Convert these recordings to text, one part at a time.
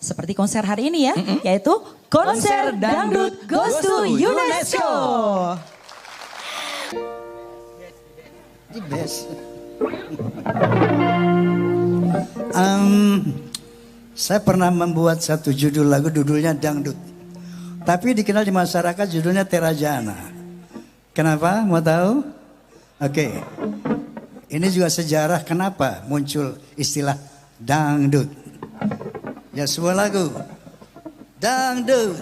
seperti konser hari ini ya, yaitu konser dangdut Goes to UNESCO. The best. Saya pernah membuat satu judul lagu, judulnya dangdut. Tapi dikenal di masyarakat judulnya Terajana. Kenapa? Mau tahu? Oke. Ini juga sejarah kenapa muncul istilah dangdut. Ya, sebuah lagu. Dangdut.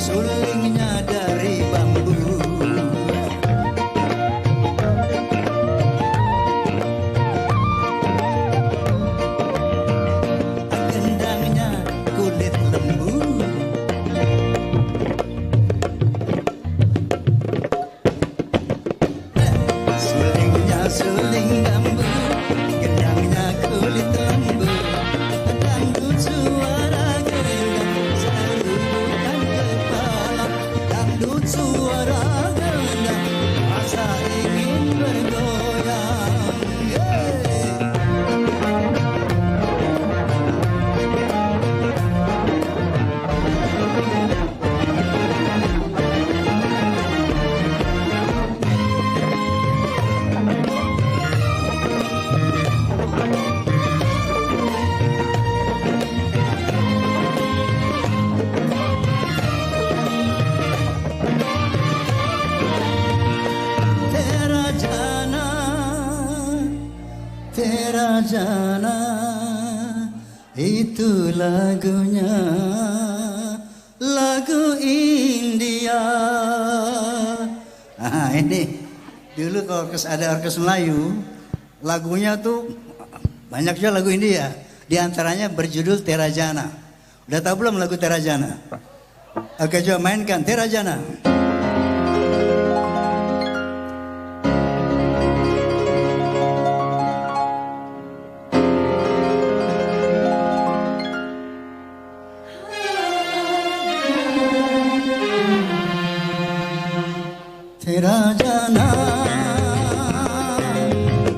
Sulingnya dari bambu, gendangnya kulit lembu. Sulingnya suling bambu, gendangnya kulit lembu. Dangdut suara gendang serukan kepala, dangdut suara gendang rasa ingin bergoyang. Terajana, Terajana, itu lagunya, lagu India. Nah ini, dulu kalau ada orkes Melayu, lagunya tuh banyak juga lagu India. Di antaranya berjudul Terajana. Udah tahu belum lagu Terajana? Oke, coba mainkan Terajana. Terajana,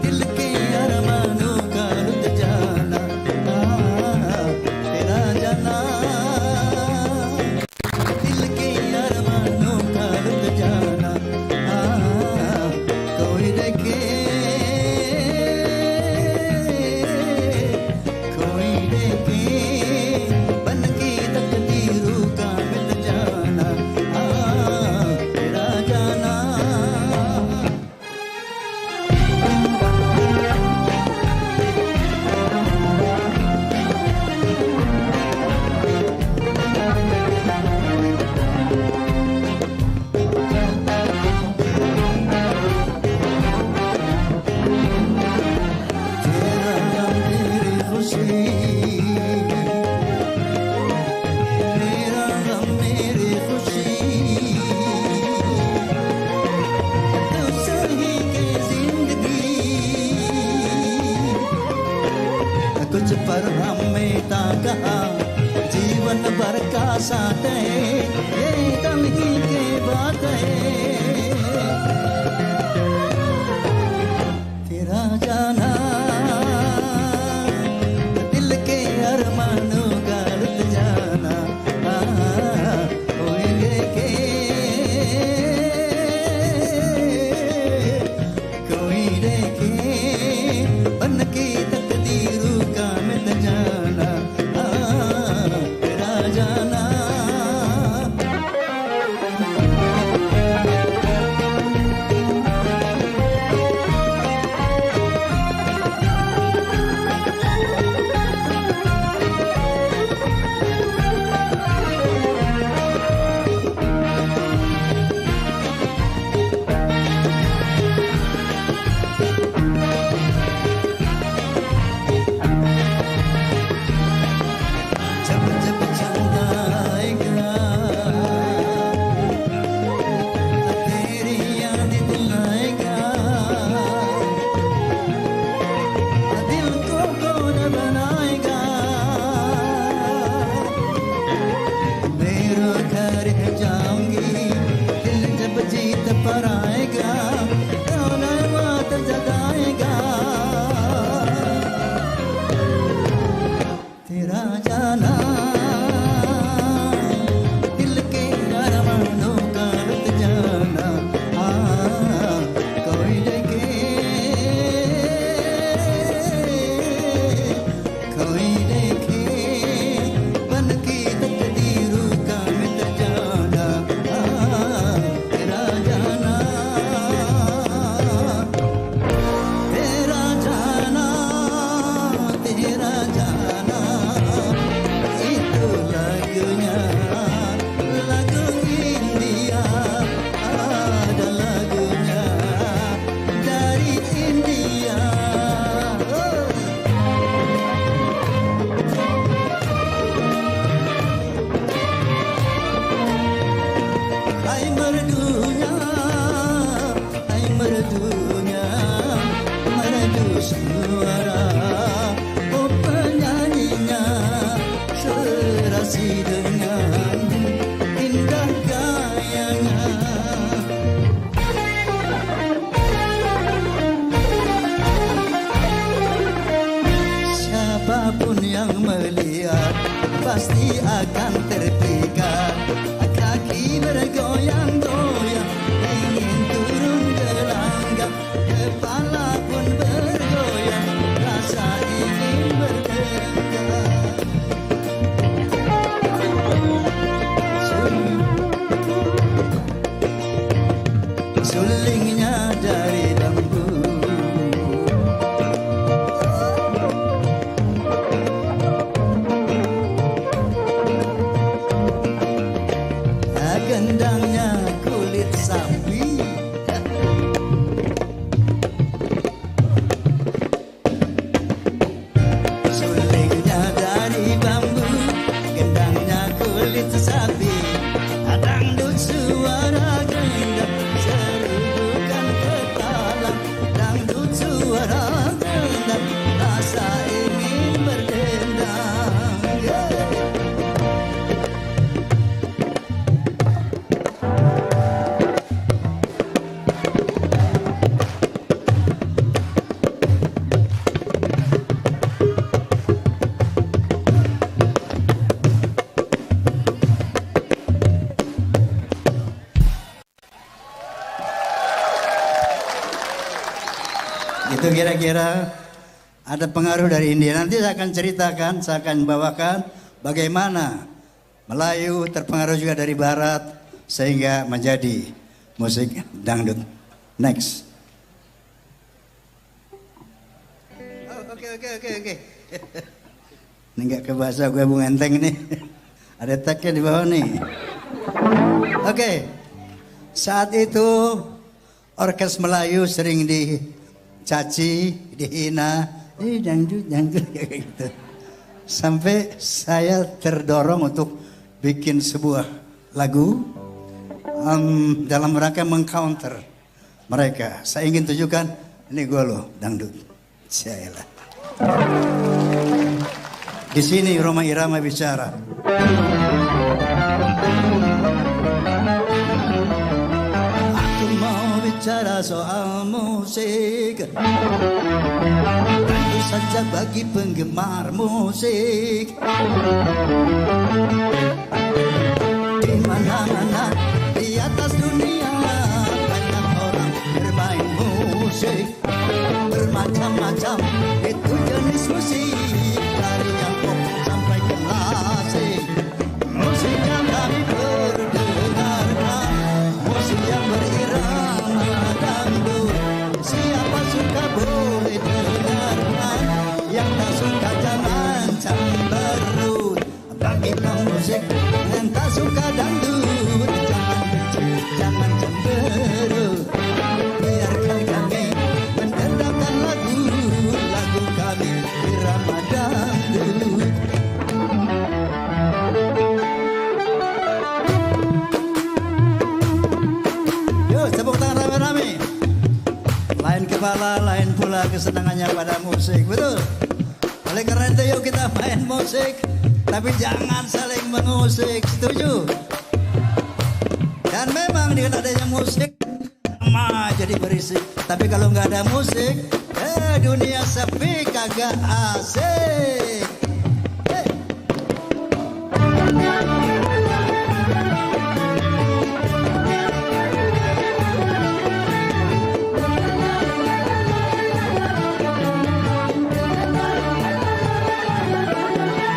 दिल के अरमानों का रुत जाना, Terajana, दिल के अरमानों का रुत जाना, कोई देखे, कोई देखे, बन की तकदीरों का मिल जाना, Terajana. कुछ पर हमें कहा जीवन भर का साथ है, ये कल ही के बात है। तेरा जाना दिल के अरमानों का रुत जाना, होएंगे के कोई देखे बन की तकदीरों का मिल जाना, तेरा जाना। Siapapun yang melihat pasti akan terpikat. Kaki bergoyang-goyang ingin turun ke langgang, kepala pun bergoyang rasa ingin bertengkar. Sulingnya dari bambu, gendangnya kulit sapi. Sulingnya dari bambu, gendangnya kulit sapi. Dangdut suara gendang, serukan ketalang. Dangdut suara gendang, rasa ingin berdendang. Itu kira-kira ada pengaruh dari India. Nanti saya akan ceritakan, saya akan bawakan bagaimana Melayu terpengaruh juga dari Barat sehingga menjadi musik dangdut. Next. Oh, oke. Ini nggak ke bahasa gue Bung Enteng nih. Ada tagnya di bawah nih. Oke. Saat itu orkes Melayu sering dicaci, dihina, dangdut kayak gitu. Sampai saya terdorong untuk bikin sebuah lagu dalam rangka mengcounter mereka. Saya ingin tunjukkan, ini gue loh dangdut. Sialah. Di sini Rhoma Irama bicara. Aku mau bicara soal musik, tentu saja bagi penggemar musik. Di mana-mana di atas dunia banyak orang bermain musik, bermacam-macam itu jenis musik, dari yang pop sampai klasik. Musik yang kami perdengarkan, musik yang berirama dangdut. Siapa suka boleh dengarkan, yang tak suka jangan cemberut. Bagikan musik yang tak suka dangdut, jangan cemberut. Biarkan kami mendendangkan lagu kami irama dangdut. Yuk tepuk tangan rame-rame. Lain kepala, lain pula kesenangannya pada musik, betul? Oleh karena itu yuk kita main musik, tapi jangan saling mengusik, setuju? Dan memang dengan adanya musik jadi berisik. Tapi kalau nggak ada musik, dunia sepi kagak asik.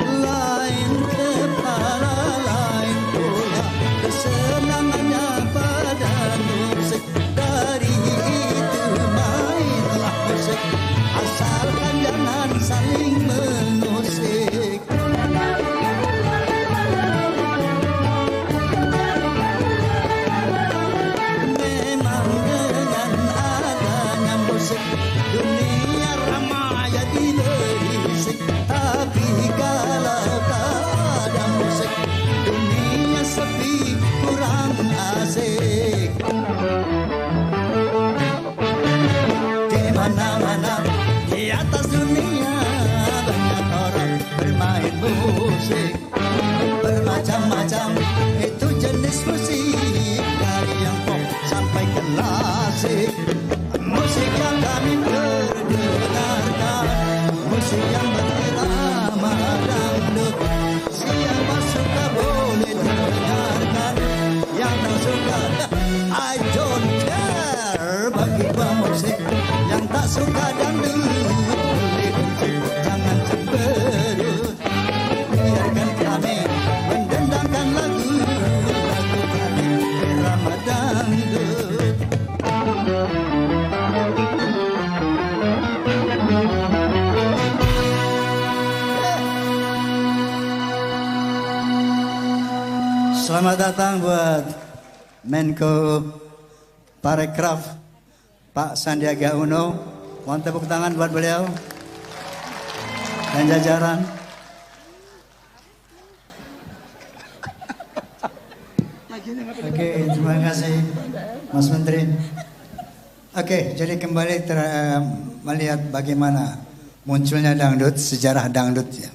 Lain kepala, lain pula kesenangannya pada musik. Dari itu mainlah musik, asalkan jangan saling mengusik. Memang dengan adanya musik, dunia ramai jadi berisik. Tapi kalau tak ada musik, dunia sepi kurang asik. Di mana-mana di atas dunia banyak orang bermain musik, bermacam-macam itu jenis musik, dari yang pop sampai klasik. Musik yang kami perdengarkan, musik yang berirama I don't care bagi pemusik yang tak suka dangdut. Jangan cemberut, biarkan kami mendendangkan lagu kami irama dangdut. Selamat datang buat Menko Parekraf Pak Sandiaga Uno. Mohon tepuk tangan buat beliau dan jajaran. Oke, terima kasih Mas Menteri. Oke, jadi kembali melihat bagaimana munculnya dangdut, sejarah dangdut ya.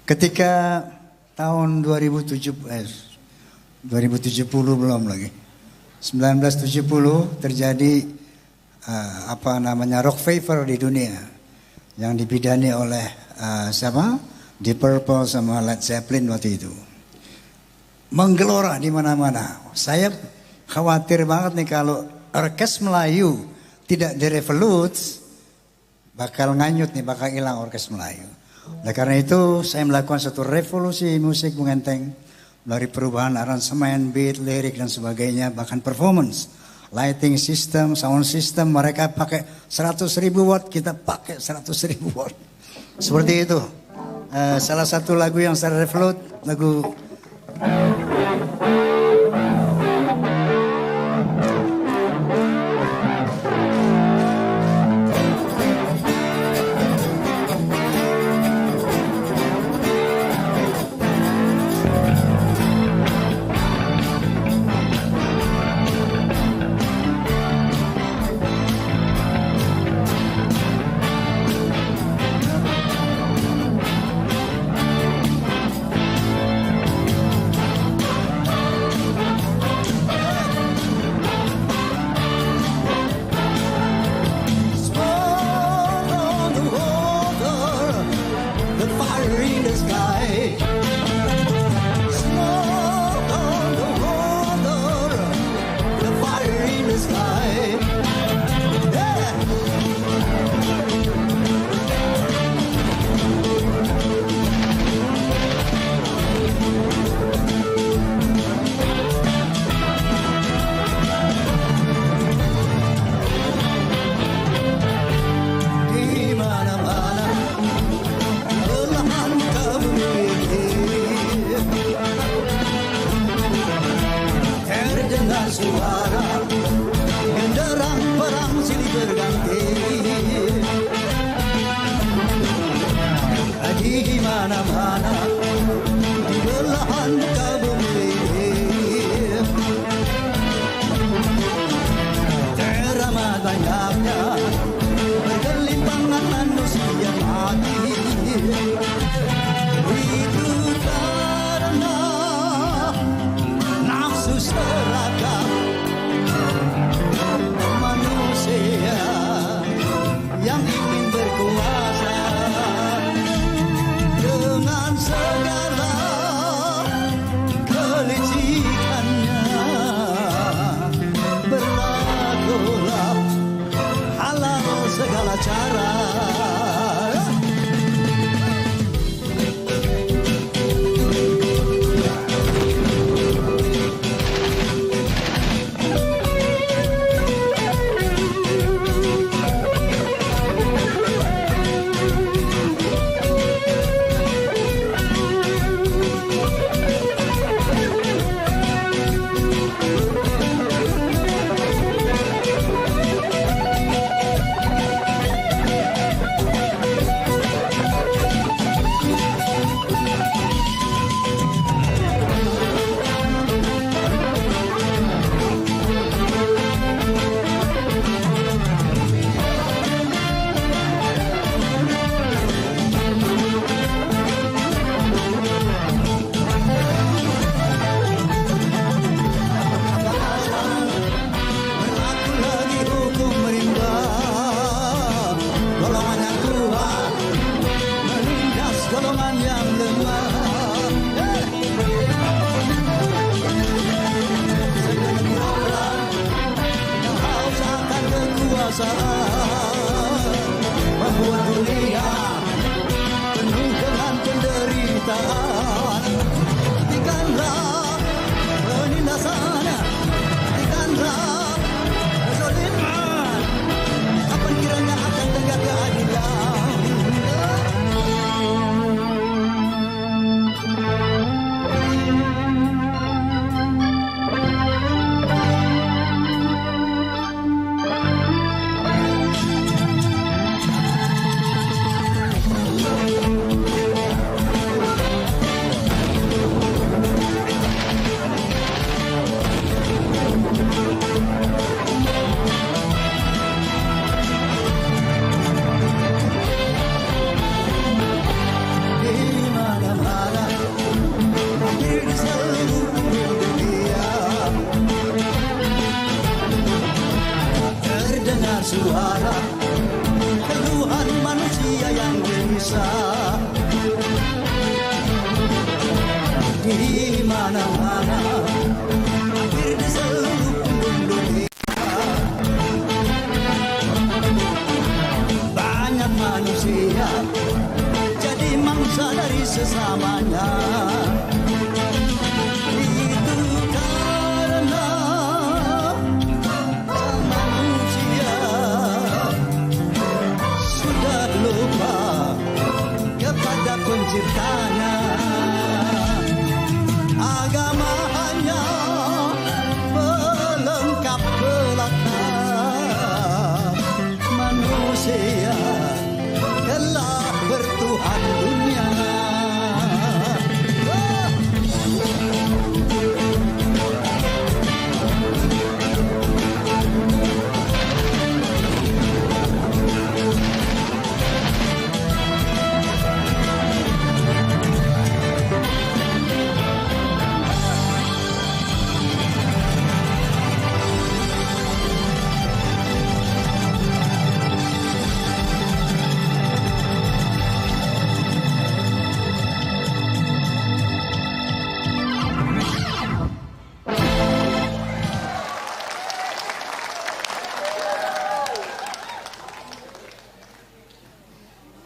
Ketika tahun 2070 belum lagi. 1970 terjadi rock fever di dunia yang dibidani oleh siapa? Deep Purple sama Led Zeppelin waktu itu. Menggelora di mana-mana. Saya khawatir banget nih kalau orkes Melayu tidak direvolut, bakal nganyut nih, bakal hilang orkes Melayu. Oleh karena itu saya melakukan satu revolusi musik Bung Enteng. Dari perubahan aransemen, beat, lirik dan sebagainya, bahkan performance, lighting system, sound system, mereka pakai 100.000 watt, kita pakai 100.000 watt. Seperti itu. Salah satu lagu yang saya revolut, lagu perasaan membuat dunia penuh dengan penderitaan. Hentikanlah penindasan, hentikanlah kezaliman. Kapan kiranya akan tegak keadilan? Suara keluhan manusia yang gelisah di mana-mana, hampir di seluruh dunia. Banyak manusia jadi mangsa dari sesamanya. Itu karena kepada penciptanya. Agama hanya pelengkap belaka. Manusia telah bertuhan dunia.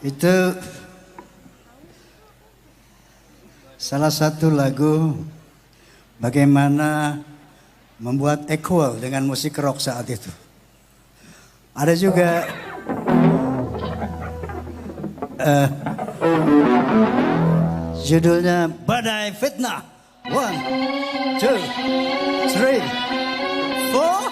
Itu salah satu lagu bagaimana membuat equal dengan musik rock saat itu. Ada juga judulnya Badai Fitnah. 1, 2, 3, 4.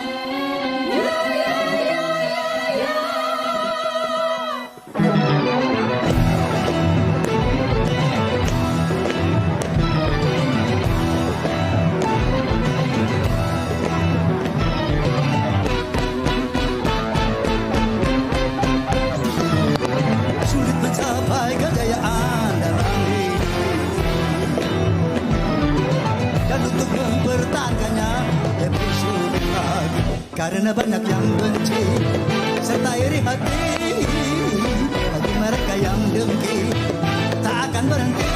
Karena banyak yang benci serta iri hati, bagi mereka yang dengki tak akan berhenti.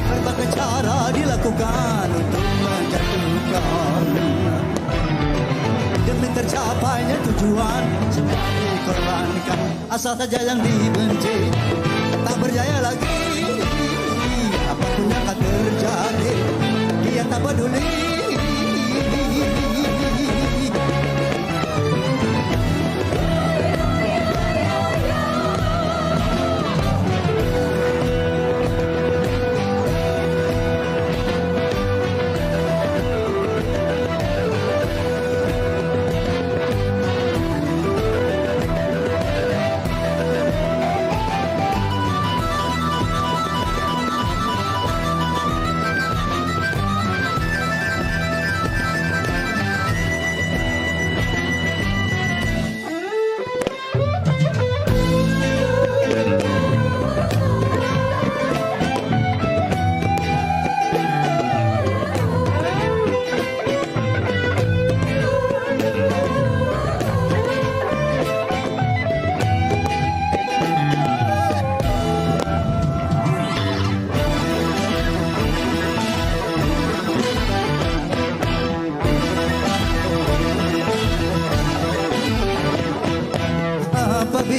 Berbagai cara dilakukan untuk menjatuhkan, demi tercapainya tujuan semua dikorbankan. Asal saja yang dibenci tak berjaya lagi, apapun yang akan terjadi dia tak peduli.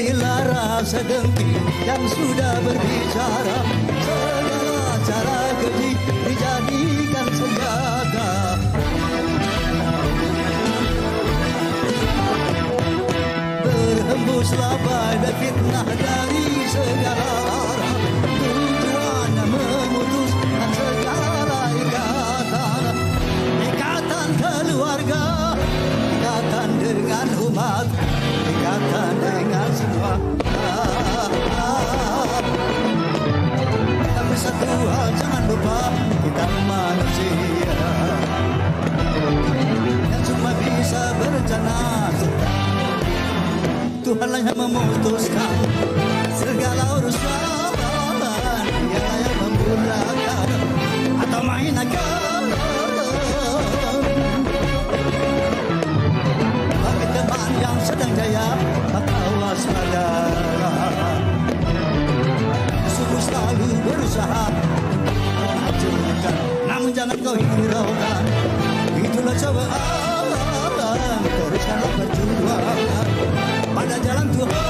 bila rasa dengki yang sudah berbicara, segala cara keji dijadikan senjata. Berhembuslah badai fitnah dari segala arah, tujuannya memutuskan segala ikatan. Ikatan keluarga, ikatan dengan umat, ikatan dengan semua. Tapi satu hal jangan lupa, kita manusia yang cuma bisa berencana. Tuhanlah yang memutuskan segala urusan, Dialah yang memudahkan atau main akal. Bagi teman yang sedang jaya, maka waspada. Sungguh selalu berusaha menghancurkan, namun jangan kau hiraukan. Itulah cobaan, teruskanlah perjuangan pada jalan Tuhan.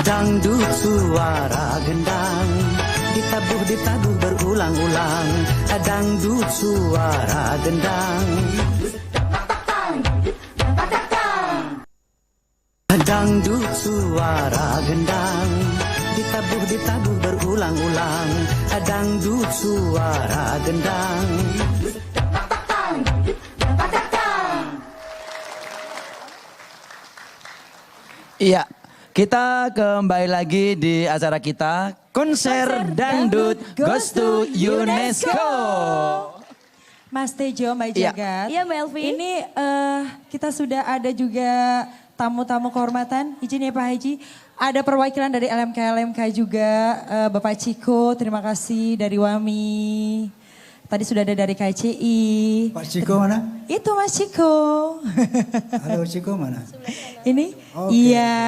Dangdut suara gendang, ditabuh berulang-ulang. Dangdut suara gendang, dangdut suara gendang, ditabuh berulang-ulang. Dangdut suara gendang. Iya. Kita kembali lagi di acara kita, Konser Dangdut Goes to UNESCO. Mas Tejo, Mbak Iya. Jagat. Iya, Mbak Elvi. Ini kita sudah ada juga tamu-tamu kehormatan. Izin ya Pak Haji. Ada perwakilan dari LMK juga, Bapak Ciko, terima kasih dari WAMI. Tadi sudah ada dari KCI. Pak Ciko mana? Itu Mas Ciko. Halo Ciko mana? Ini? Oke. Iya.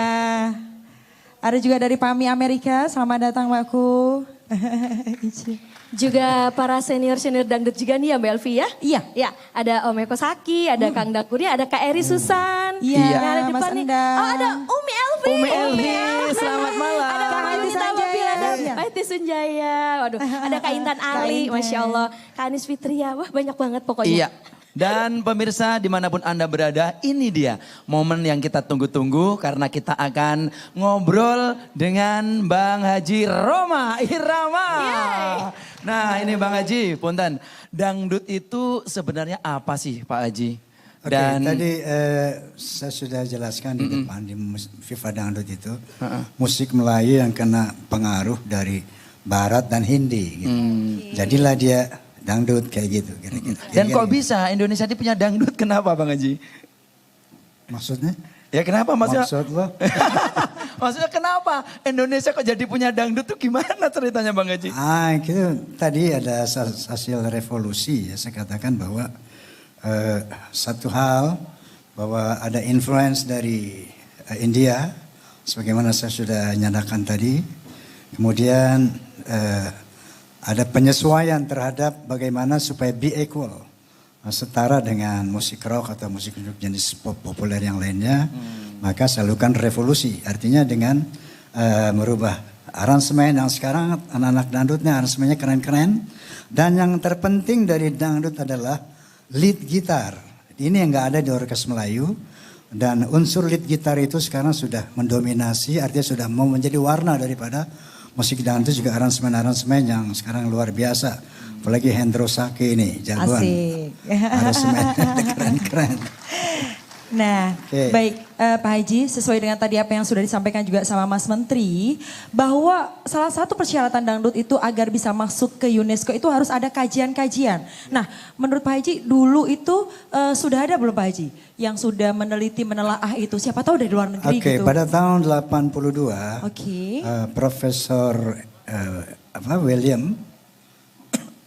Ada juga dari PAMI Amerika, selamat datang Mbakku. Juga para senior-senior dangdut juga nih ya Mbak Elvi ya. Iya. Ya, ada Om Eko Saki, ada Kang Dangkurnya, ada Kak Eri Susan. Iya, Yang ada di Mas depan nih. Endang. Oh ada Umi Elvi. Umi Elvi, selamat malam. Ada Kak Kak Andi Andi Sunjaya. Sunjaya. Ada Eti Sunjaya. Waduh, ada Kak Intan Ali, Intan. Masya Allah. Kak Anis Fitria, wah banyak banget pokoknya. Iya. Dan pemirsa dimanapun Anda berada, ini dia momen yang kita tunggu-tunggu karena kita akan ngobrol dengan Bang Haji Rhoma Irama. Nah ini Bang Haji, punten, dangdut itu sebenarnya apa sih Pak Haji? Oke, tadi saya sudah jelaskan di depan di FIFA Dangdut itu musik Melayu yang kena pengaruh dari Barat dan Hindi. Gitu. Jadilah dia dangdut kayak gitu. Kira-kira. Dan kok bisa Indonesia ini punya dangdut, kenapa Bang Haji? Maksudnya? Ya kenapa maksudnya? Maksud lo? Maksudnya kenapa Indonesia kok jadi punya dangdut tuh gimana ceritanya Bang Haji? Itu tadi ada hasil revolusi ya, saya katakan bahwa satu hal bahwa ada influence dari India, sebagaimana saya sudah nyatakan tadi. Kemudian ada penyesuaian terhadap bagaimana supaya be equal, setara dengan musik rock atau musik jenis pop populer yang lainnya. Maka saya lakukan revolusi, artinya dengan merubah aransemen yang sekarang anak-anak dangdutnya aransemennya keren-keren. Dan yang terpenting dari dangdut adalah lead gitar. Ini yang gak ada di orkes Melayu. Dan unsur lead gitar itu sekarang sudah mendominasi, artinya sudah mau menjadi warna daripada musik dangdut juga aransemen-aransemen yang sekarang luar biasa. Apalagi Hendro Saki ini, jagoan. Asik. Aransemen keren-keren. Nah, Oke. baik Pak Haji, sesuai dengan tadi apa yang sudah disampaikan juga sama Mas Menteri, bahwa salah satu persyaratan dangdut itu agar bisa masuk ke UNESCO itu harus ada kajian-kajian. Nah, menurut Pak Haji dulu itu sudah ada belum Pak Haji yang sudah meneliti, menelaah itu? Siapa tahu dari luar negeri Oke, gitu. pada tahun 82, Oke. Profesor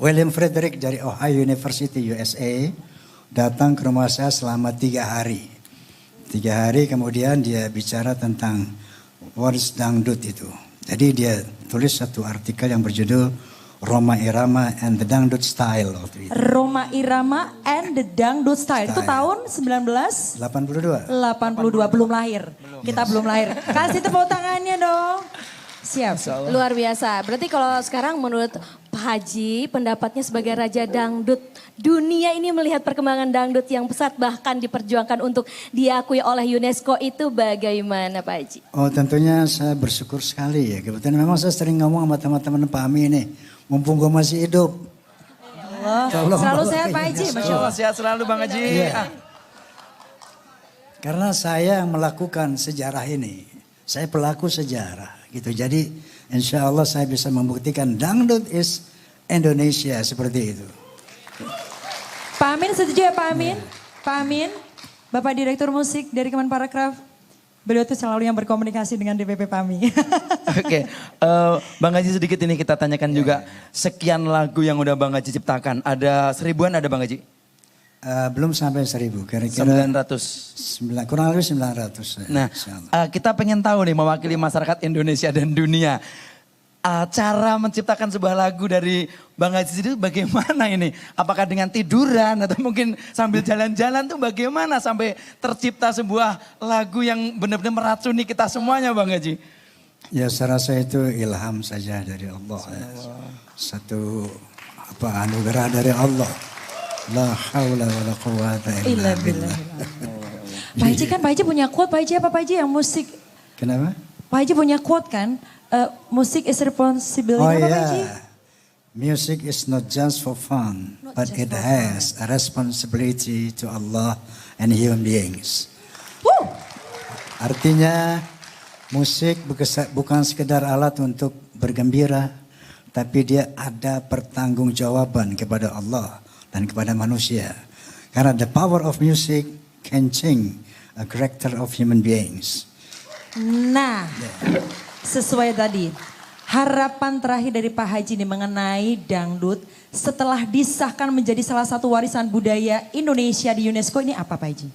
William Frederick dari Ohio University USA datang ke rumah saya selama 3 hari. 3 hari kemudian dia bicara tentang what is dangdut itu. Jadi dia tulis satu artikel yang berjudul Roma Irama and the Dangdut Style waktu itu. Roma Irama and the Dangdut Style. Itu tahun 1982 82. belum lahir. Kita belum lahir. Kasih tepuk tangannya dong. Siap. Luar biasa. Berarti kalau sekarang menurut Pak Haji, pendapatnya sebagai Raja Dangdut dunia ini melihat perkembangan dangdut yang pesat bahkan diperjuangkan untuk diakui oleh UNESCO itu bagaimana Pak Haji? Oh tentunya saya bersyukur sekali ya. Kebetulan memang saya sering ngomong sama teman-teman Pak Ami nih. Mumpung gue masih hidup. Tolong Selalu bawa sehat ke Pak Haji, UNESCO. Masya Allah. Sehat selalu Bang Haji. Iya. Ah. Karena saya yang melakukan sejarah ini. Saya pelaku sejarah gitu. Jadi insya Allah saya bisa membuktikan dangdut is Indonesia seperti itu. Pak Amin setuju ya Pak Amin? Pak Amin, Bapak Direktur Musik dari Kemenparekraf. Beliau itu selalu yang berkomunikasi dengan DPP PAMI. Oke, Bang Haji sedikit ini kita tanyakan juga. Sekian lagu yang udah Bang Haji ciptakan, ada 1000-an ada Bang Haji? Belum sampai 1000, kira-kira 900. kurang lebih 900. Nah, insya Allah. kita pengen tahu nih mewakili masyarakat Indonesia dan dunia. Cara menciptakan sebuah lagu dari Bang Haji itu bagaimana ini? Apakah dengan tiduran atau mungkin sambil jalan-jalan tuh bagaimana sampai tercipta sebuah lagu yang benar-benar meracuni kita semuanya Bang Haji? Ya saya rasa itu ilham saja dari Allah. Ya. Satu anugerah dari Allah. La haula wa la quwata illa billah. Pak Haji kan, Pak Haji punya quote, Pak Haji apa Pak Haji yang musik? Kenapa? Pak Haji punya quote kan, musik is responsibility, apa Pak Haji? Music is not just for fun, but it has a responsibility to Allah and human beings. Woo! Artinya musik bukan sekedar alat untuk bergembira, tapi dia ada pertanggungjawaban kepada Allah dan kepada manusia. Karena the power of music can change a character of human beings. Nah, sesuai tadi, harapan terakhir dari Pak Haji ini mengenai dangdut setelah disahkan menjadi salah satu warisan budaya Indonesia di UNESCO ini apa Pak Haji?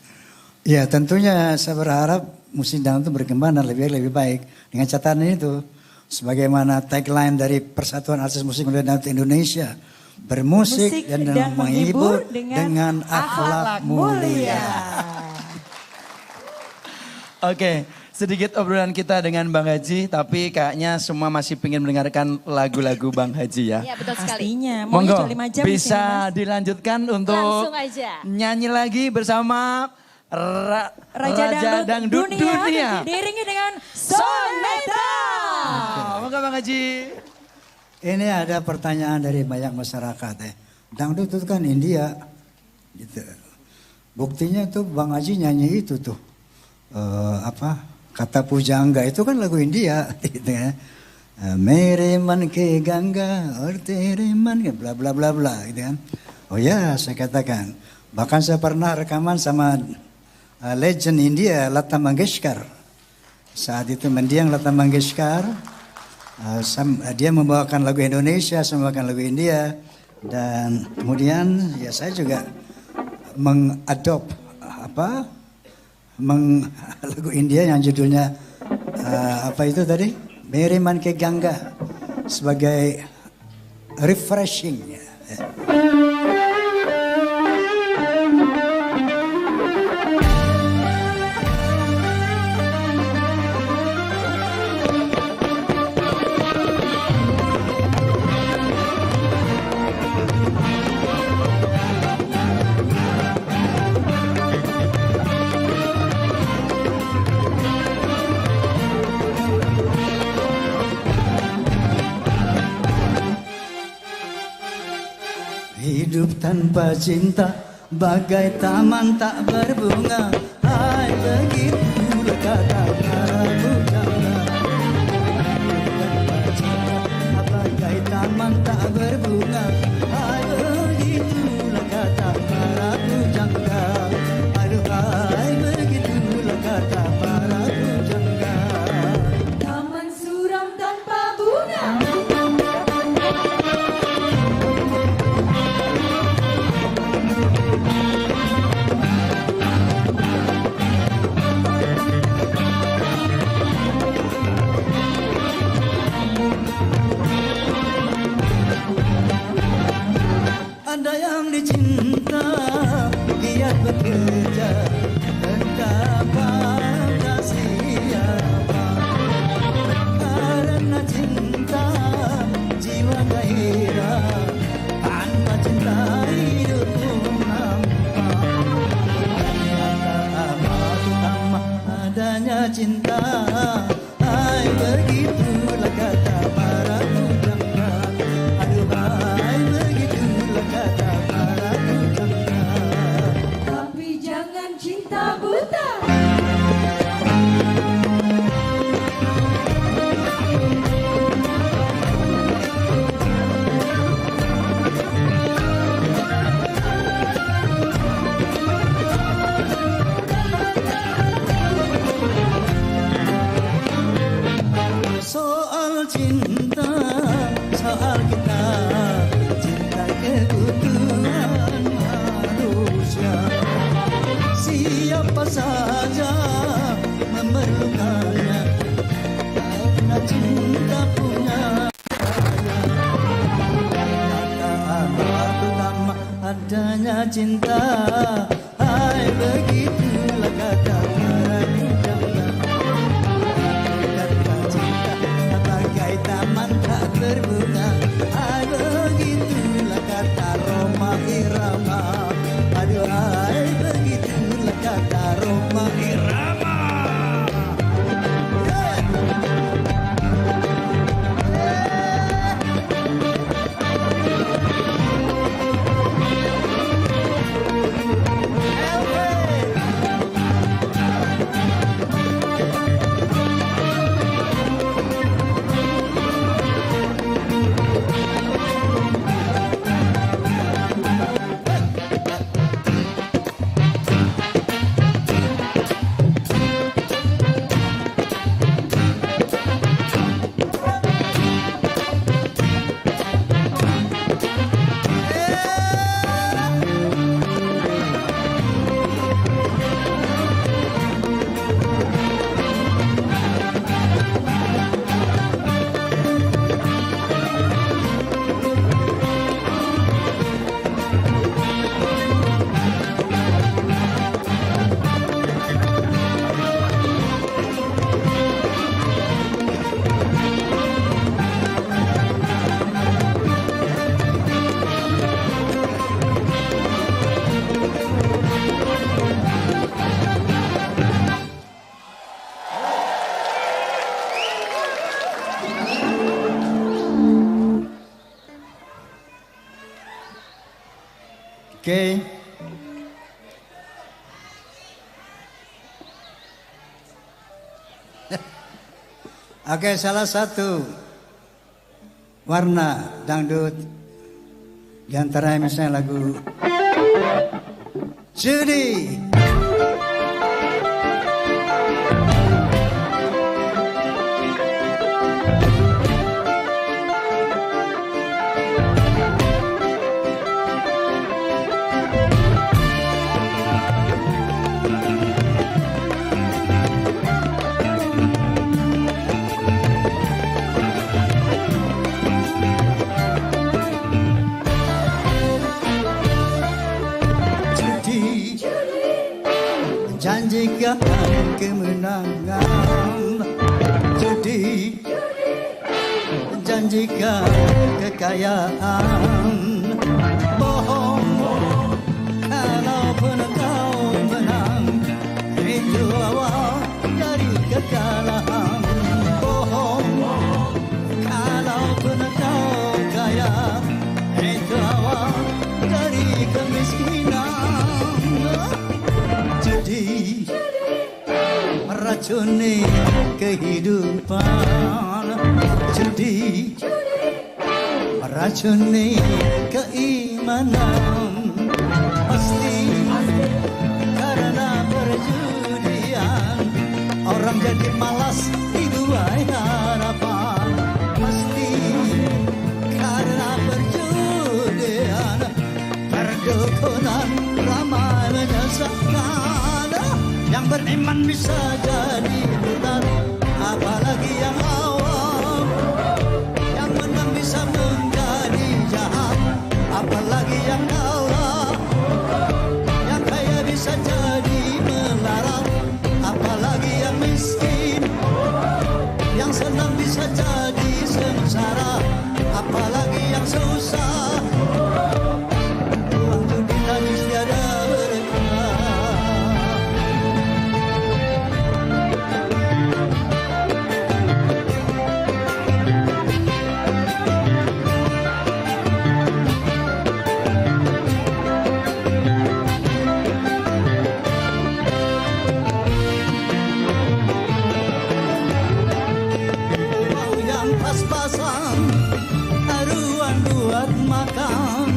Ya tentunya saya berharap musik dangdut berkembang dan lebih baik. Dengan catatan itu, sebagaimana tagline dari Persatuan Artis Musik dan Dangdut Indonesia, bermusik dan menghibur dengan akhlak mulia. Oke, sedikit obrolan kita dengan Bang Haji, tapi kayaknya semua masih pengen mendengarkan lagu-lagu Bang Haji ya. Iya betul sekali. Pastinya, mau Monggo, 5 jam di sini, bisa Mas. dilanjutkan untuk Langsung aja. nyanyi lagi bersama Raja Dangdut Dunia diiringi dengan Soneta. Monggo Bang Haji. Ini ada pertanyaan dari banyak masyarakat ya. Dangdut itu kan India. Gitu. Buktinya tuh Bang Haji nyanyi itu tuh. Kata Pujangga itu kan lagu India gitu ya. Mere man ke gangga ortere man ke bla bla bla bla gitu kan. Oh ya saya katakan. Bahkan saya pernah rekaman sama legend India Lata Mangeshkar. Saat itu mendiang Lata Mangeshkar. Dia membawakan lagu Indonesia, saya membawakan lagu India. Dan kemudian ya saya juga mengadop lagu India yang judulnya apa itu tadi? Mere Man Ke Gangga sebagai refreshing ya. Hidup tanpa cinta bagai taman tak berbunga. Hai begitulah kata para pujangga. Tanpa cinta bagai taman tak berbunga. Hai begitulah kata para pujangga. Aduh hai begitulah kata para pujangga. Taman suram tanpa bunga. Ada yang dicinta, giat bekerja, entah pada siapa. Karena cinta, jiwa gairah, tanpa cinta hidupmu hampa. Kata amat utama adanya cinta, hai begitulah kata para pujangga. Aduh hai begitulah kata para pujangga. Tapi jangan cinta buta. Soal cinta, soal kita, cinta kebutuhan manusia. Siapa saja memerlukannya, karena cinta punya saya. Kata amat utama adanya cinta, hai begitulah kata para pujangga. Kata cinta bagai taman tak berbunga. Hai begitulah kata Roma Irama. Aduh hai begitulah kata Roma Irama. Oke. Oke, salah satu warna dangdut di antara misalnya lagu Judi. Janjikan kemenangan, judi janjikan kekayaan. Bohong kalau pun kau menang, itu awal dari kekalahan. Bohong kalau pun kau kaya, itu awal dari meracuni kehidupan. Judi meracuni keimanan, pasti karena perjudian orang jadi malas dituai harapan. Pasti karena perjudian perdukunan ramai menyesatkan. Yang beriman bisa jadi benar, apalagi yang awam. Yang menang bisa menjadi jahat, apalagi yang kalah. Yang kaya bisa jadi melarat, apalagi yang miskin. Yang senang bisa jadi sengsara, apalagi yang susah. Uang judi nangis tiada berkah. Pas-pasan taruhan buat makan,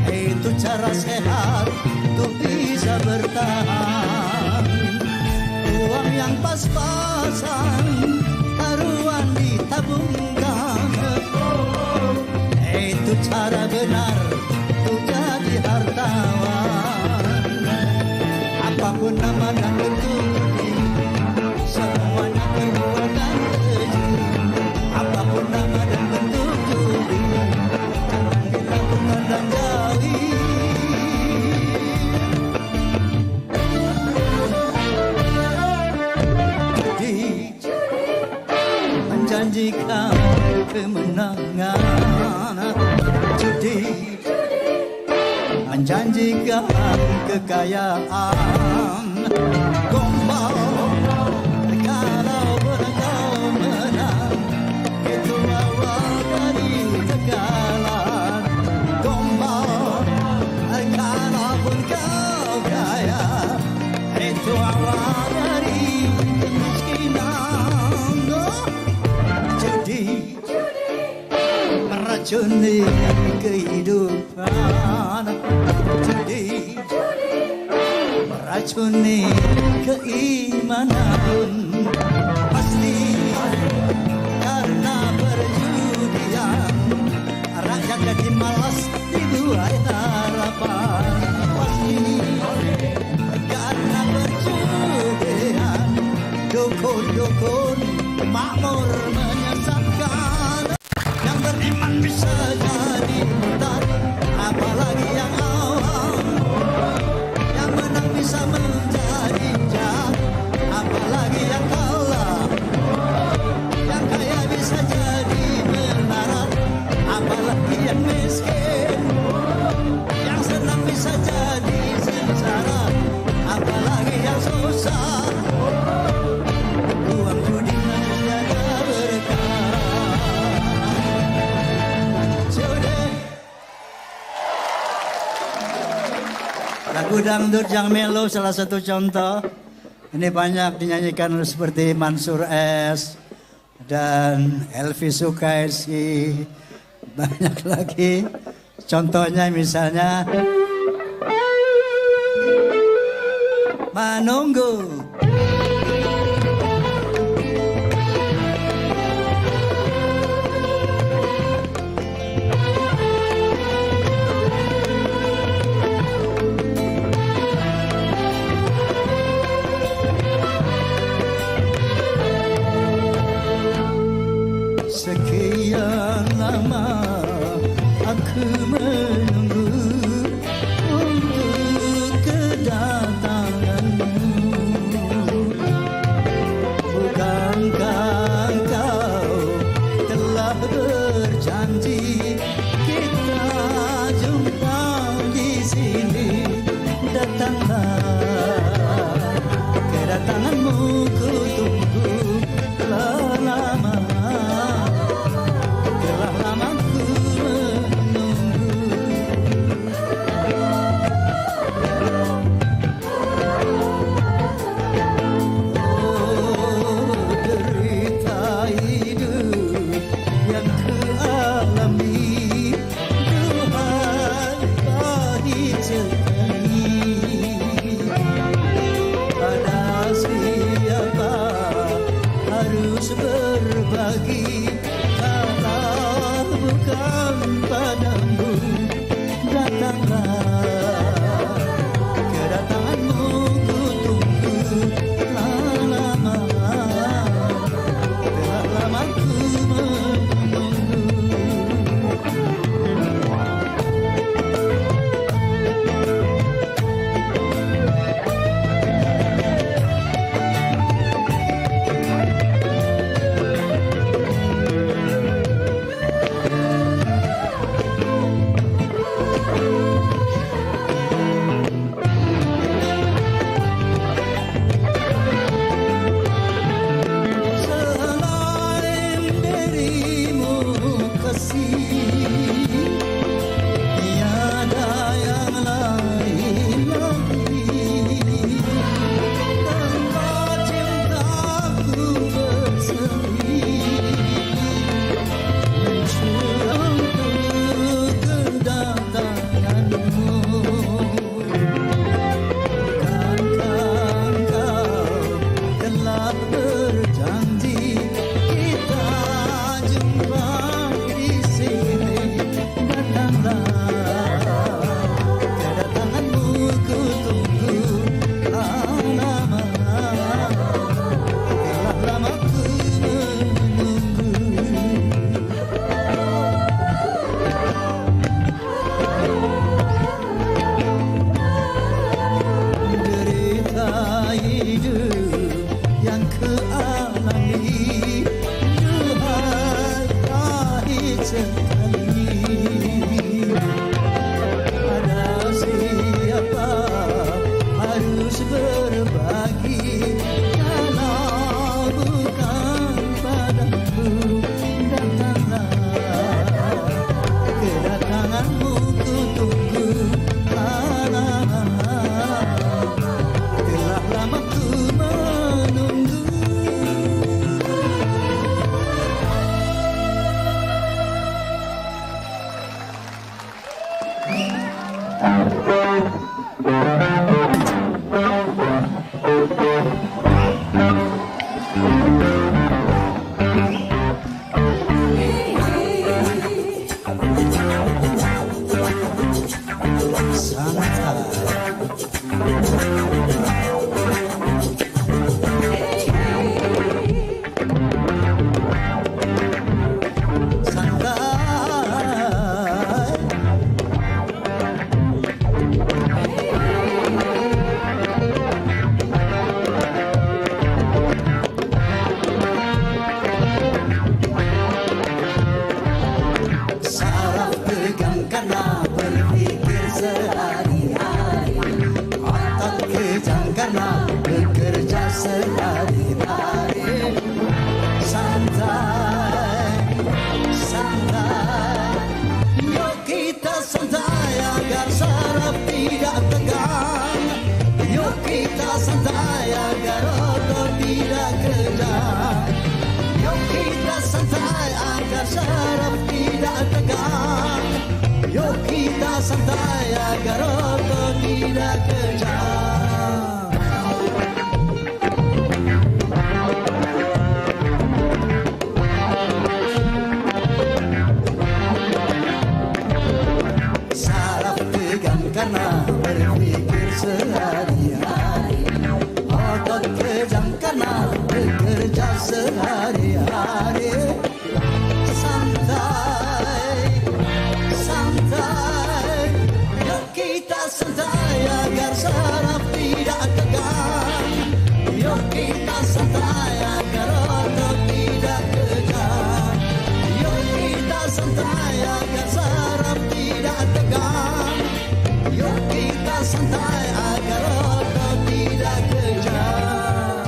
itu cara sehat untuk bisa bertahan. Uang yang pas-pasan taruhan ditabungkan, itu cara benar untuk jadi hartawan. Apapun nama dan bentuk, semuanya perbuatan keji. Apapun nama dan bentuk judi, jangan dilakukan dan jauhi. Judi menjanjikan kemenangan. Judi menjanjikan kekayaan. Gombal kalau engkau menang, itu awal dari kegagalan. Gombal kalaupun kau kaya, itu awal dari kemiskinan. Judi meracuni kehidupan. Judi meracuni keimanan, pasti karena perjudian rakyat jadi malas dibuai harapan. Pasti karena perjudian dukun-dukun makmur menyesatkan. Yang beriman bisa jadi benar, apalagi yang awam. Yang menang bisa menjadi jahat, apalagi yang kalah. Yang kaya bisa jadi melarat, apalagi yang miskin. Yang senang bisa jadi sengsara, apalagi yang susah. Uang judi tiada berkah. Judi. Lagu dangdut yang melo salah satu contoh. Ini banyak dinyanyikan seperti Mansur S dan Elvi Sukaisi. Banyak lagi. Contohnya misalnya Menunggu. Sekian lama aku menunggu untuk kedatanganmu. tunggu. Lama, telah lama ku menunggu. Derita hidup yang ku alami, duhai pahit sekali. Ada siapa harus berbagi, kalau bukan padaku. Datanglah, kedatanganmu ku tunggu. Lama, telah lama ku menunggu. Saraf tegang karena berpikir sehari-hari, otak kejang karena bekerja sehari-hari. Santai, santai, yuk kita santai agar saraf tidak tegang. Yuk kita santai agar otot tidak kejang. Yuk kita santai agar saraf tidak tegang. Yuk kita santai agar otot tidak kejang. Saraf tegang karena berpikir sehari-hari, otot kejang karena bekerja sehari-hari. Santai, santai, yuk kita santai agar saraf tidak tegang. Yuk kita santai agar otot tidak kejang. Yuk kita santai agar saraf tidak tegang. Yuk kita santai agar otot tidak kejang.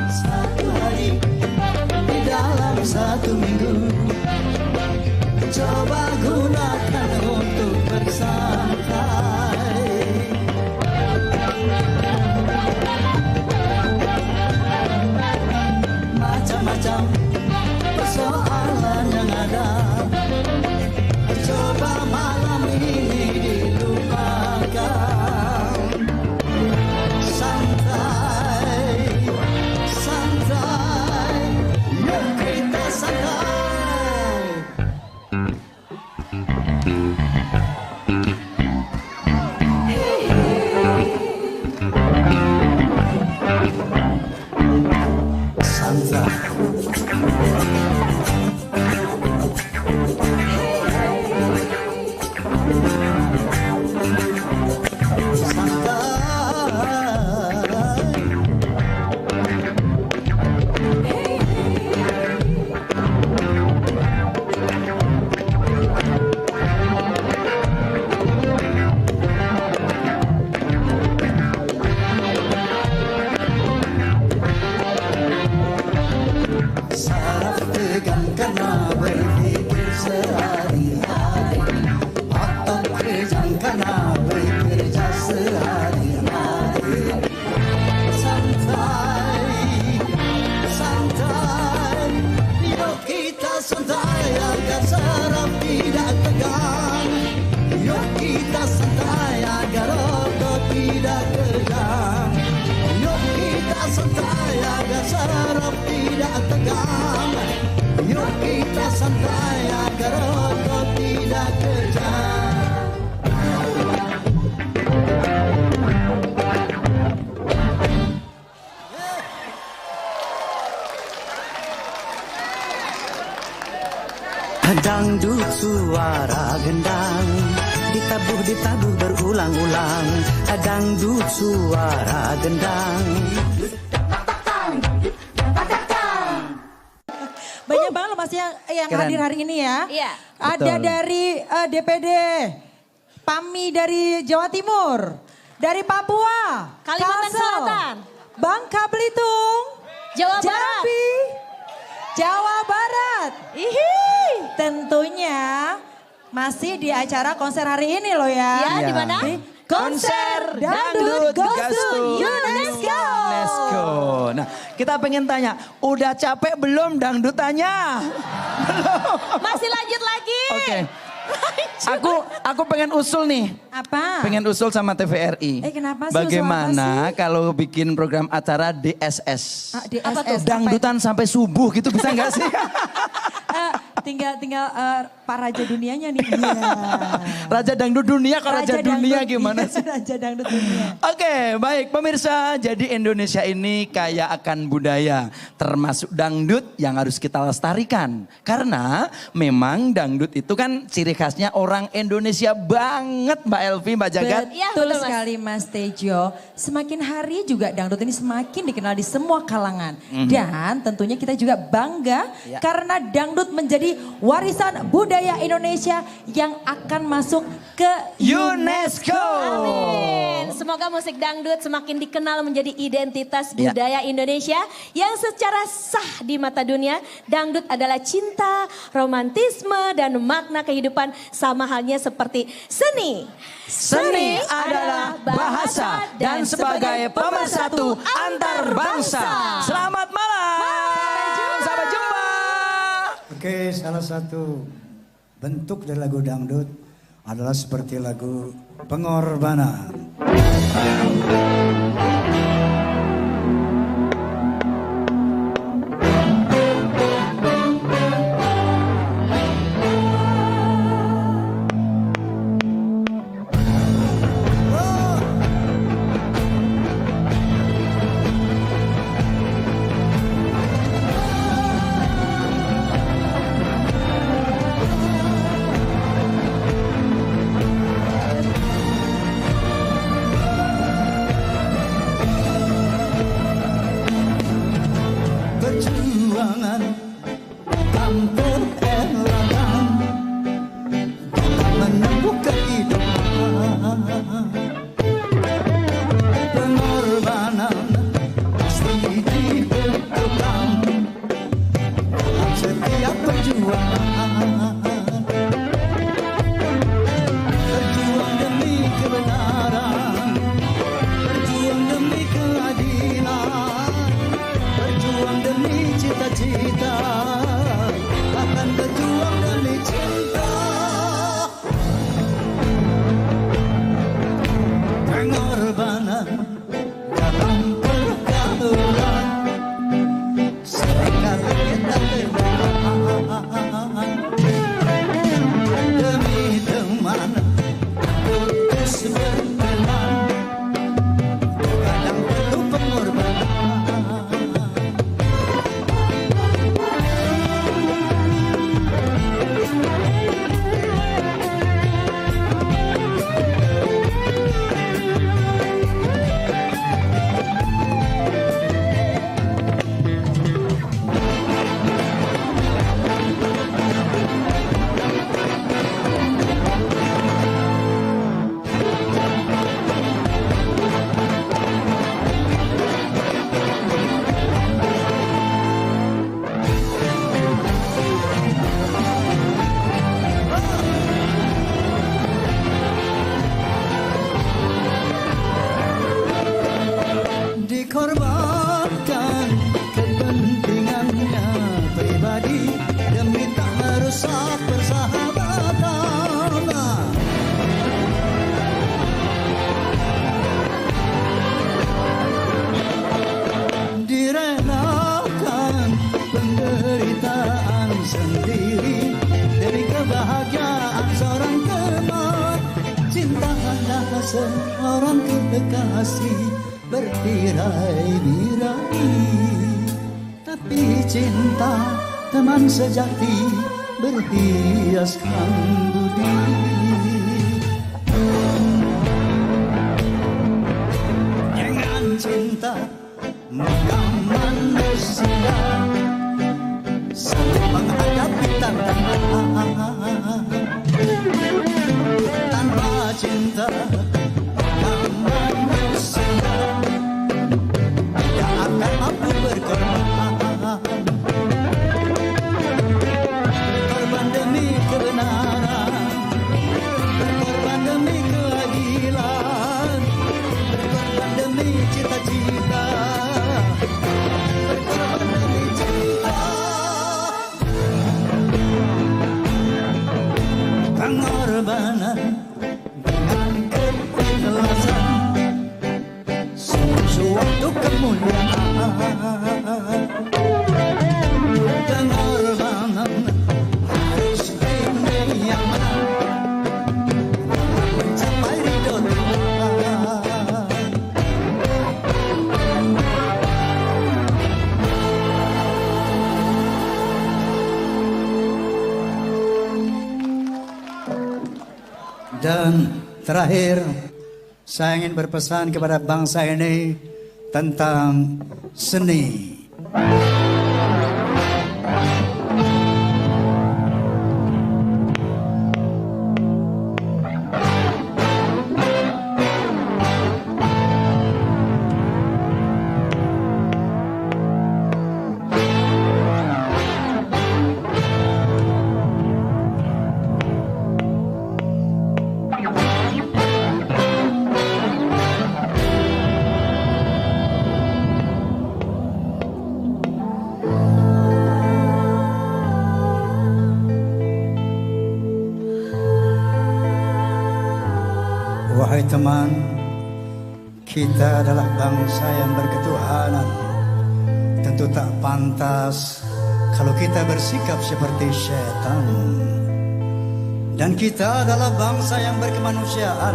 Satu hari di dalam satu minggu, coba gunakan untuk bersantai. Macam-macam persoalan yang ada, coba malam ini dilupakan. Santai, santai, yuk kita santai. pegang karena berpikir sehari-hari. Otot kejang karena bekerja sehari-hari. Santai, santai, yuk kita santai agar saraf tidak tegang. Yuk kita santai agar otot tidak tegang. Yuk kita santai agar saraf tidak tegang. Yuk kita santai agar otot tidak tegang. Dangdut suara gendang, ditabuh berulang-ulang. Dangdut suara gendang. Banyak banget loh Mas yang Keren. hadir hari ini ya. Iya. Ada Betul. dari DPD PAMI dari Jawa Timur, dari Papua, Kalimantan Kalsel, Selatan, Bangka Belitung, Jawa Barat. Jambi, Jawa Barat. Tentunya masih di acara konser hari ini loh ya. Ya, di Iya. mana? Di konser Dangdut Goes to UNESCO. UNESCO. Nah, kita pengen tanya, udah capek belum dangdutannya? Masih lanjut lagi. Oke. Aku pengen usul nih. Apa? Pengen usul sama TVRI. Kenapa sih? Bagaimana kalau bikin program acara DSS? DSS. Apa tuh? Dangdutan sampai subuh gitu bisa nggak sih? Tinggal Pak Raja Dunianya nih. Iya. Raja Dangdut Dunia ke Raja Dunia Dangdut, gimana iya, sih? Raja Dangdut Dunia. Oke, baik pemirsa. Jadi Indonesia ini kaya akan budaya, termasuk dangdut yang harus kita lestarikan. Karena memang dangdut itu kan ciri khasnya orang Indonesia banget, Mbak Elvi, Mbak Jagat. Iya, Betul betul, Mas. sekali Mas Tejo. Semakin hari juga dangdut ini semakin dikenal di semua kalangan. Dan tentunya kita juga bangga karena dangdut menjadi warisan budaya Indonesia yang akan masuk ke UNESCO. Amin. Semoga musik dangdut semakin dikenal menjadi identitas Ya. budaya Indonesia yang secara sah di mata dunia. Dangdut adalah cinta, romantisme, dan makna kehidupan sama halnya seperti seni. Seni adalah bahasa dan sebagai pemersatu antar bangsa. Selamat malam. Sampai jumpa. Oke, salah satu bentuk dari lagu dangdut adalah seperti lagu Pengorbanan. Perjuangan tanpa elangan menempuh kehidupan. Pengorbanan pasti dibutuhkan dalam setiap perjuangan. Berjuang demi kebenaran, berjuang demi keadilan, berjuang demi cita-cita. kekasih bertirai-birai, tapi cinta teman sejati berhiaskan budi. Dengan cinta megah manusia, saling menghadapi tantangan. Tanpa cinta megah manusia tidak akan mampu berkorban. Korban demi kebenaran, berkorban demi keadilan, berkorban demi cita-cita, berkorban demi cinta. Pengorbanan dengan keikhlasan, suatu kemuliaan. Pengorbanan harus ini yang menang mencapai ridho Tuhan. Dan terakhir, saya ingin berpesan kepada bangsa ini tentang seni. Wahai teman, kita adalah bangsa yang berketuhanan. Tentu tak pantas kalau kita bersikap seperti setan. Dan kita adalah bangsa yang berkemanusiaan.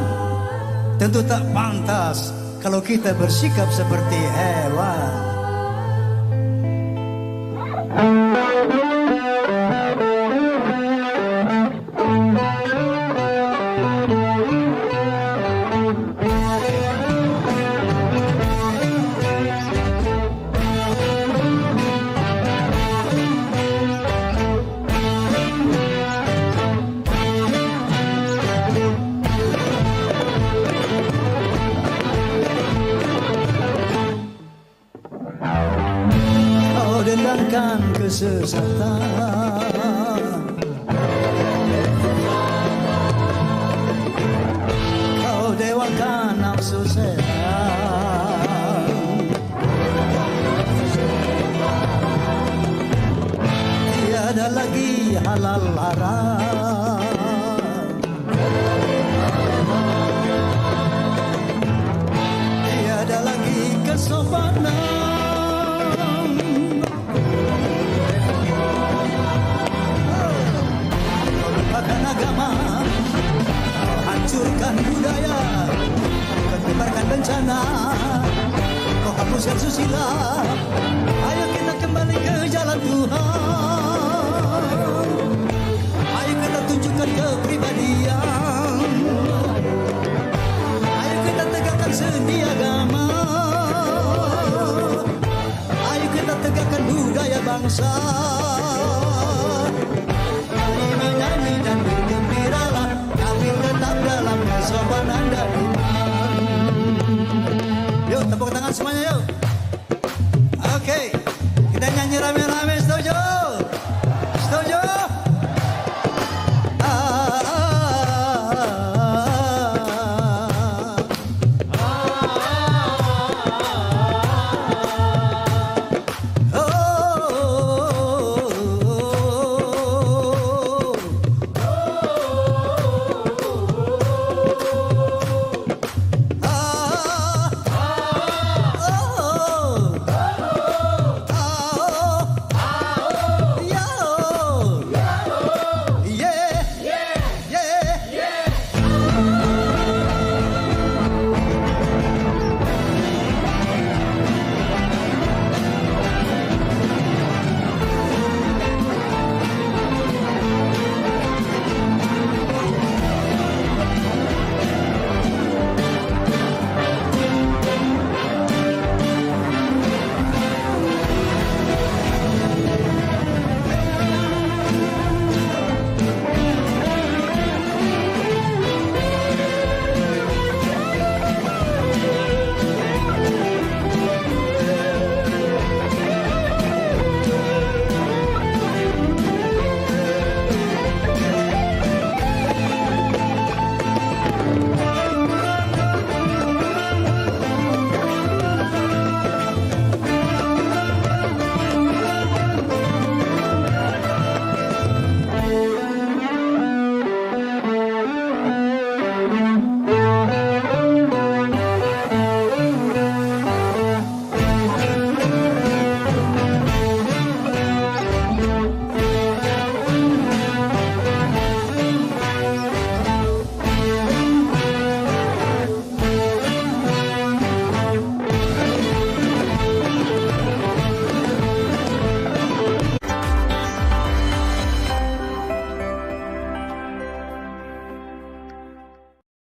Tentu tak pantas kalau kita bersikap seperti hewan. Dendangkan kesesatan, kau dewakan nafsu setan. Tiada lagi halal haram, tiada lagi kesopanan. Agama, hancurkan budaya, kau tebarkan bencana, kau hapuskan susila. Ayo kita kembali ke jalan Tuhan. Ayo kita tunjukkan kepribadian. Ayo kita tegakkan seni agama. Ayo kita tegakkan budaya bangsa. Menyanyi dan bergembiralah, tapi tetap dalam kesopanan dan iman. Yuk tepuk tangan semuanya yuk. Oke, kita nyanyi rame-rame, setuju?